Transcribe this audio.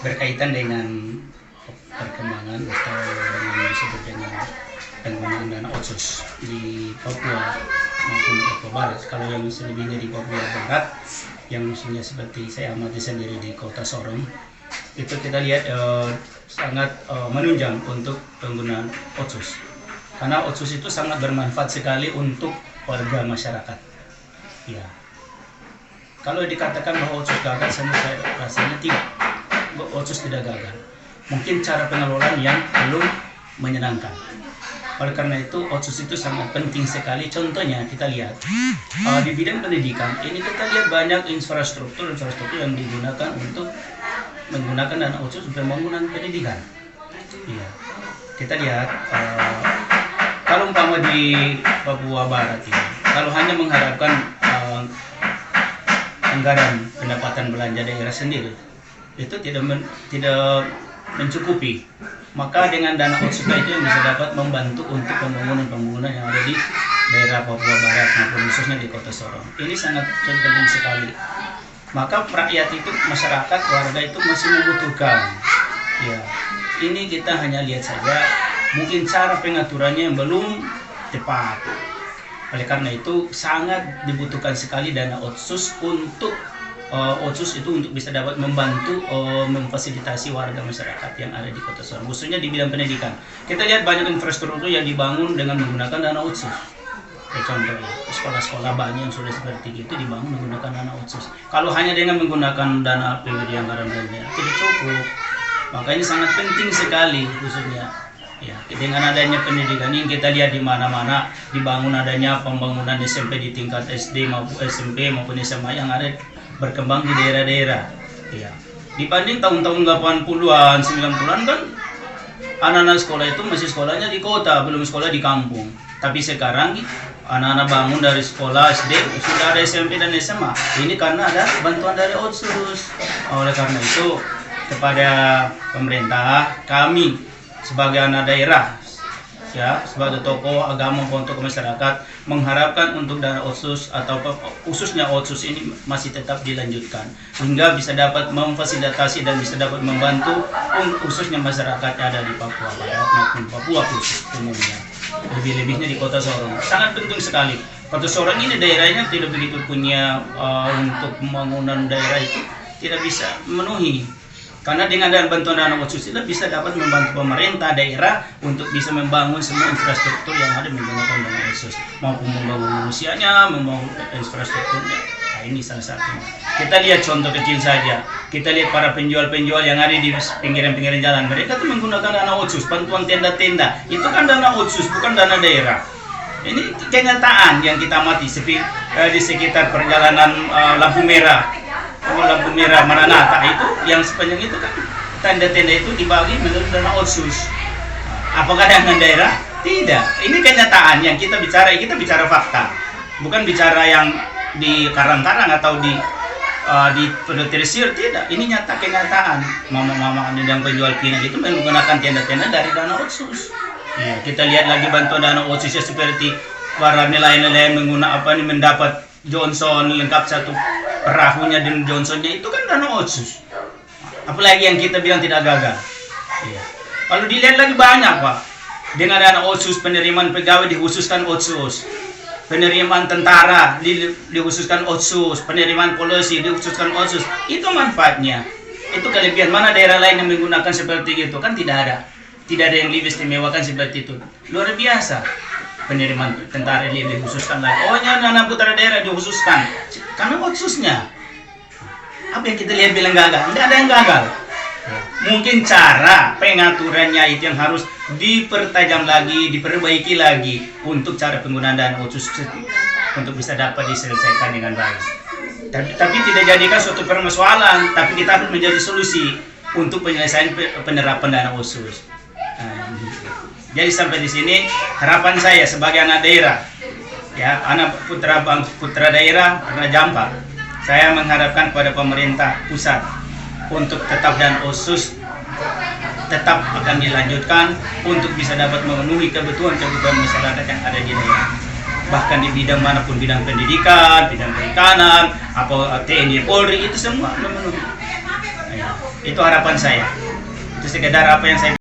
berkaitan dengan perkembangan atau dengan disebut dengan penggunaan dana otsus di Papua maupun Papua Barat. Kalau yang selebihnya di Papua Barat, yang musuhnya seperti saya amati sendiri di kota Sorong, itu kita lihat sangat menunjang untuk penggunaan otsus. Karena otsus itu sangat bermanfaat sekali untuk warga masyarakat. Ya, kalau dikatakan bahwa otsus gagal, saya rasanya tidak. Otsus tidak gagal. Mungkin cara pengelolaan yang belum menyenangkan. Oleh karena itu, otsus itu sangat penting sekali. Contohnya kita lihat di bidang pendidikan ini, kita lihat banyak infrastruktur yang digunakan untuk menggunakan dana otsus untuk pembangunan pendidikan. Ya, kita lihat kalau umpama di Papua Barat ini, kalau hanya mengharapkan anggaran pendapatan belanja daerah sendiri, itu tidak mencukupi. Maka dengan dana otsus itu yang bisa dapat membantu untuk pembangunan yang ada di daerah Papua Barat maupun khususnya di kota Sorong. Ini sangat penting sekali. Maka rakyat itu, masyarakat, warga itu masih membutuhkan. Ya, ini kita hanya lihat saja, mungkin cara pengaturannya yang belum tepat. Oleh karena itu sangat dibutuhkan sekali dana otsus untuk otsus itu untuk bisa dapat membantu memfasilitasi warga masyarakat yang ada di kota Sorong, khususnya di bidang pendidikan. Kita lihat banyak infrastruktur yang dibangun dengan menggunakan dana otsus. Contohnya sekolah-sekolah banyak yang sudah seperti itu dibangun menggunakan dana otsus. Kalau hanya dengan menggunakan dana APBD anggaran belanja tidak cukup. Makanya sangat penting sekali khususnya ya, dengan adanya pendidikan ini kita lihat di mana-mana dibangun adanya pembangunan SMP di tingkat SD maupun SMP maupun SMA yang ada berkembang di daerah-daerah. Ya. Dibanding tahun-tahun 80-an, 90-an kan anak-anak sekolah itu masih sekolahnya di kota, belum sekolah di kampung. Tapi sekarang anak-anak bangun dari sekolah SD, sudah ada SMP dan SMA. Ini karena ada bantuan dari otsus. Oleh karena itu, kepada pemerintah, kami sebagai anak daerah, ya, sebagai tokoh agama maupun tokoh masyarakat, mengharapkan untuk dana otsus atau khususnya otsus ini masih tetap dilanjutkan hingga bisa dapat memfasilitasi dan bisa dapat membantu khususnya masyarakat yang ada di Papua Barat maupun Papua khusus umumnya. Lebih-lebihnya di kota Sorong sangat penting sekali. Kota Sorong ini daerahnya tidak begitu punya untuk pembangunan daerah itu tidak bisa memenuhi. Karena dengan bantuan dana otsus itu bisa dapat membantu pemerintah daerah untuk bisa membangun semua infrastruktur yang ada menggunakan dana otsus, maupun membangun manusianya, membangun infrastrukturnya. Nah, ini salah satunya. Kita lihat contoh kecil saja. Kita lihat para penjual-penjual yang ada di pinggiran-pinggiran jalan. Mereka tuh menggunakan dana otsus, bantuan tenda-tenda. Itu kan dana otsus, bukan dana daerah. Ini kenyataan yang kita amati di sekitar perjalanan lampu merah. Lampu merah Maranatha itu yang sepanjang itu kan tenda-tenda itu dibagi menurut dana otsus. Apakah dengan daerah? Tidak. Ini kenyataan yang kita bicara fakta, bukan bicara yang di karang-karang atau di pedotisir. Tidak. Ini nyata kenyataan. Mama-mama yang penjual pinang itu menggunakan tenda-tenda dari dana otsus. Ya, kita lihat lagi bantuan dana otsusnya seperti para nelayan-nelayan mendapat Johnson lengkap satu perahunya dan Johnsonnya, itu kan dana otsus. Apalagi yang kita bilang tidak gagal. Ya. Kalau dilihat lagi banyak, Pak. Dengan dana otsus, penerimaan pegawai dikhususkan otsus, penerimaan tentara dikhususkan otsus, penerimaan polisi dikhususkan otsus. Itu manfaatnya. Itu kelebihan. Mana daerah lain yang menggunakan seperti itu? Kan tidak ada. Tidak ada yang lebih istimewakan seperti itu. Luar biasa. Penerimaan tentara ini dikhususkan lagi. Oh, dana putra daerah dikhususkan karena otsusnya. Apa yang kita lihat bilang gagal? Tidak ada yang gagal. Mungkin cara pengaturannya itu yang harus dipertajam lagi, diperbaiki lagi untuk cara penggunaan dana otsus untuk bisa dapat diselesaikan dengan baik. Tapi tidak jadikan suatu permasalahan, tapi kita harus menjadi solusi untuk penyelesaian penerapan dana otsus. Jadi sampai di sini harapan saya sebagai anak daerah, ya, anak putra daerah karena Jampa, saya mengharapkan kepada pemerintah pusat untuk tetap dan otsus tetap akan dilanjutkan untuk bisa dapat memenuhi kebutuhan masyarakat yang ada di daerah. Bahkan di bidang manapun, bidang pendidikan, bidang perikanan, atau TNI Polri, itu semua memenuhi. Itu harapan saya. Itu sekedar apa yang saya